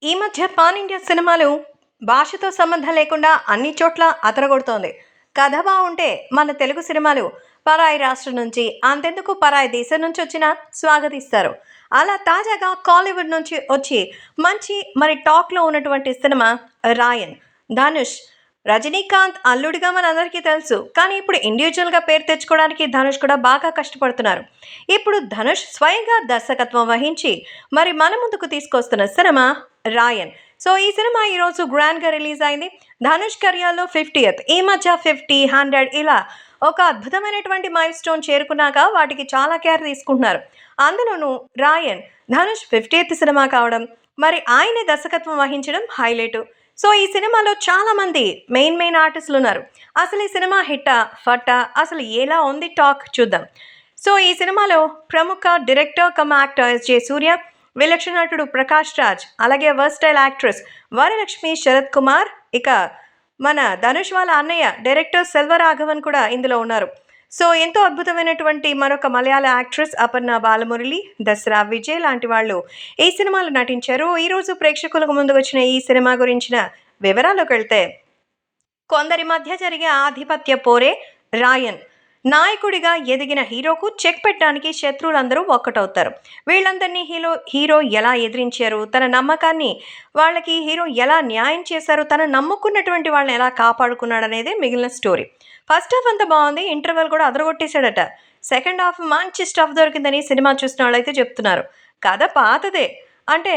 ఈ మధ్య pan India సినిమాలు భాషతో సంబంధం లేకుండా అన్ని చోట్ల అదరగొడుతోంది. కథ బావుంటే మన తెలుగు సినిమాలు పరాయి రాష్ట్రం నుంచి, అంతెందుకు పరాయి దేశం నుంచి వచ్చినా స్వాగతిస్తారు. అలా తాజాగా కాలీవుడ్ నుంచి వచ్చి మంచి టాక్‌లో ఉన్నటువంటి సినిమా 'రాయన్'. ధనుష్, రజనీకాంత్ అల్లుడిగా మనందరికీ తెలుసు. కానీ ఇప్పుడు ఇండివిడ్యువల్‌గా పేరు తెచ్చుకోవడానికి ధనుష్ కూడా బాగా కష్టపడుతున్నారు. ఇప్పుడు ధనుష్ స్వయంగా దర్శకత్వం వహించి మన ముందుకు తీసుకొస్తున్న సినిమా 'రాయన్'. సో ఈ సినిమా ఈరోజు గ్రాండ్‌గా రిలీజ్ అయింది. ధనుష్ కెరియర్‌లో 50థ్. ఈ మధ్య 50, 100 ఇలా ఒక అద్భుతమైనటువంటి మైల్‌స్టోన్ చేరుకున్నాక వాటికి చాలా కేర్ తీసుకుంటున్నారు. అందులోనూ 'రాయన్' ధనుష్ 50థ్ సినిమా కావడం, ఆయనే దర్శకత్వం వహించడం హైలైటు. సో ఈ సినిమాలో చాలామంది మెయిన్ ఆర్టిస్టులున్నారు. అసలు ఈ సినిమా హిట్టా? ఫట్టా? అసలు ఎలా ఉంది టాక్ చూద్దాం. సో ఈ సినిమాలో ప్రముఖ డైరెక్టర్ కమ్ యాక్టర్ ఎస్.జె. సూర్య, విలక్షణ నటుడు ప్రకాష్ రాజ్, అలాగే వర్స్టైల్ యాక్ట్రెస్ వరలక్ష్మి శరత్ కుమార్, ఇక మన ధనుష్ వాళ్ళ అన్నయ్య డైరెక్టర్ సెల్వరాఘవన్ కూడా ఇందులో ఉన్నారు. సో ఎంతో అద్భుతమైనటువంటి మరొక మలయాళ యాక్ట్రెస్ అపర్ణ బాలమురళి, దసరా విజయ్ లాంటి వాళ్ళు ఈ సినిమాలో నటించారు. ఈరోజు ప్రేక్షకులకు ముందు వచ్చిన ఈ సినిమా గురించిన వివరాల్లోకి వెళ్తే, కొందరి మధ్య జరిగే ఆధిపత్య పోరే 'రాయన్'. నాయకుడిగా ఎదిగిన హీరోకు చెక్ పెట్టడానికి శత్రువులందరూ ఒక్కటవుతారు. వీళ్ళందరినీ హీరో ఎలా ఎదిరించారు, తన నమ్మకాన్ని వాళ్ళకి హీరో ఎలా న్యాయం చేశారు, తను నమ్ముకున్నటువంటి వాళ్ళని ఎలా కాపాడుకున్నాడు అనేది మిగిలిన స్టోరీ. ఫస్ట్ హాఫ్ అంతా బాగుంది, ఇంటర్వెల్ కూడా అదరగొట్టేశాడట. సెకండ్ హాఫ్ మంచి స్టఫ్ దొరికిందని సినిమా చూసిన వాళ్ళైతే చెప్తున్నారు. కథ పాతదే, అంటే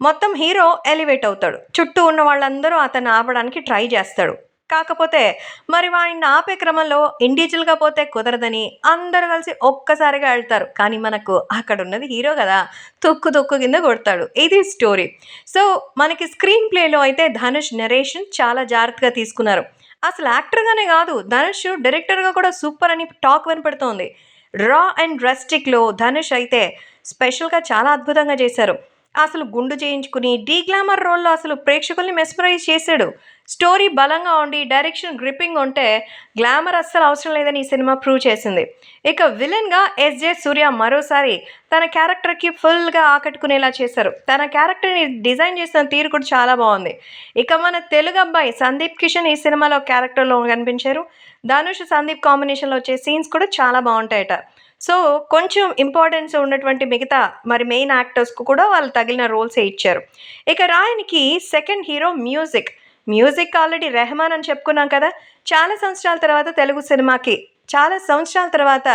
మొత్తం హీరో ఎలివేట్ అవుతాడు, చుట్టూ ఉన్న వాళ్ళందరూ అతన్ని ఆపడానికి ట్రై చేస్తాడు. కాకపోతే వాడిని ఆపే క్రమంలో ఇండివిజువల్గా పోతే కుదరదని అందరూ కలిసి ఒక్కసారిగా వెళ్తారు. కానీ మనకు అక్కడ ఉన్నది హీరో కదా, తుక్కు కింద కొడతాడు. ఇది స్టోరీ. సో మనకి స్క్రీన్ ప్లేలో అయితే ధనుష్ నెరేషన్ చాలా జాగ్రత్తగా తీసుకున్నారు. అసలు యాక్టర్గానే కాదు, ధనుష్ డైరెక్టర్గా కూడా సూపర్ అని టాక్ వినపడుతోంది. రా అండ్ రస్టిక్లో ధనుష్ అయితే స్పెషల్గా చాలా అద్భుతంగా చేశారు. అసలు గుండు చేయించుకుని డీగ్లామర్ రోల్లో అసలు ప్రేక్షకుల్ని మెస్మరైజ్ చేశాడు. స్టోరీ బలంగా ఉండి డైరెక్షన్ గ్రిప్పింగ్ ఉంటే గ్లామర్ అస్సలు అవసరం లేదని ఈ సినిమా ప్రూవ్ చేసింది. ఇక విలన్గా ఎస్.జె. సూర్య మరోసారి తన క్యారెక్టర్కి ఫుల్గా ఆకట్టుకునేలా చేశారు. తన క్యారెక్టర్ని డిజైన్ చేసిన తీరు కూడా చాలా బాగుంది. ఇక మన తెలుగు అబ్బాయి సందీప్ కిషన్ ఈ సినిమాలో క్యారెక్టర్లో కనిపించారు. ధనుష్ సందీప్ కాంబినేషన్లో వచ్చే సీన్స్ కూడా చాలా బాగుంటాయట. సో కొంచెం ఇంపార్టెన్స్ ఉన్నటువంటి మిగతా మెయిన్ యాక్టర్స్కు కూడా వాళ్ళు తగిలిన రోల్సే ఇచ్చారు. ఇక రాయనికి second hero music already Rahman అని చెప్పుకున్నాం కదా. చాలా సంవత్సరాల తర్వాత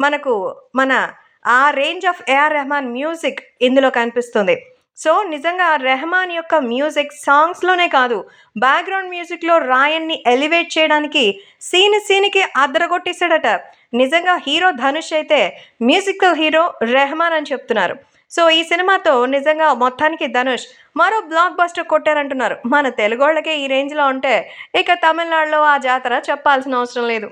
మనకు ఆ range of A R Rahman music ఇందులో కనిపిస్తుంది. సో నిజంగా రెహమాన్ యొక్క మ్యూజిక్ సాంగ్స్లోనే కాదు, బ్యాక్గ్రౌండ్ మ్యూజిక్లో రాయన్ని ఎలివేట్ చేయడానికి సీన్కి అద్దరగొట్టేశాడట. నిజంగా హీరో ధనుష్ అయితే మ్యూజికల్ హీరో రెహమాన్ అని చెప్తున్నారు. సో ఈ సినిమాతో నిజంగా మొత్తానికి ధనుష్ మరో బ్లాక్ బస్టర్ కొట్టారంటున్నారు. మన తెలుగోళ్ళకే ఈ రేంజ్లో ఉంటే ఇక తమిళనాడులో ఆ జాతర చెప్పాల్సిన అవసరం లేదు.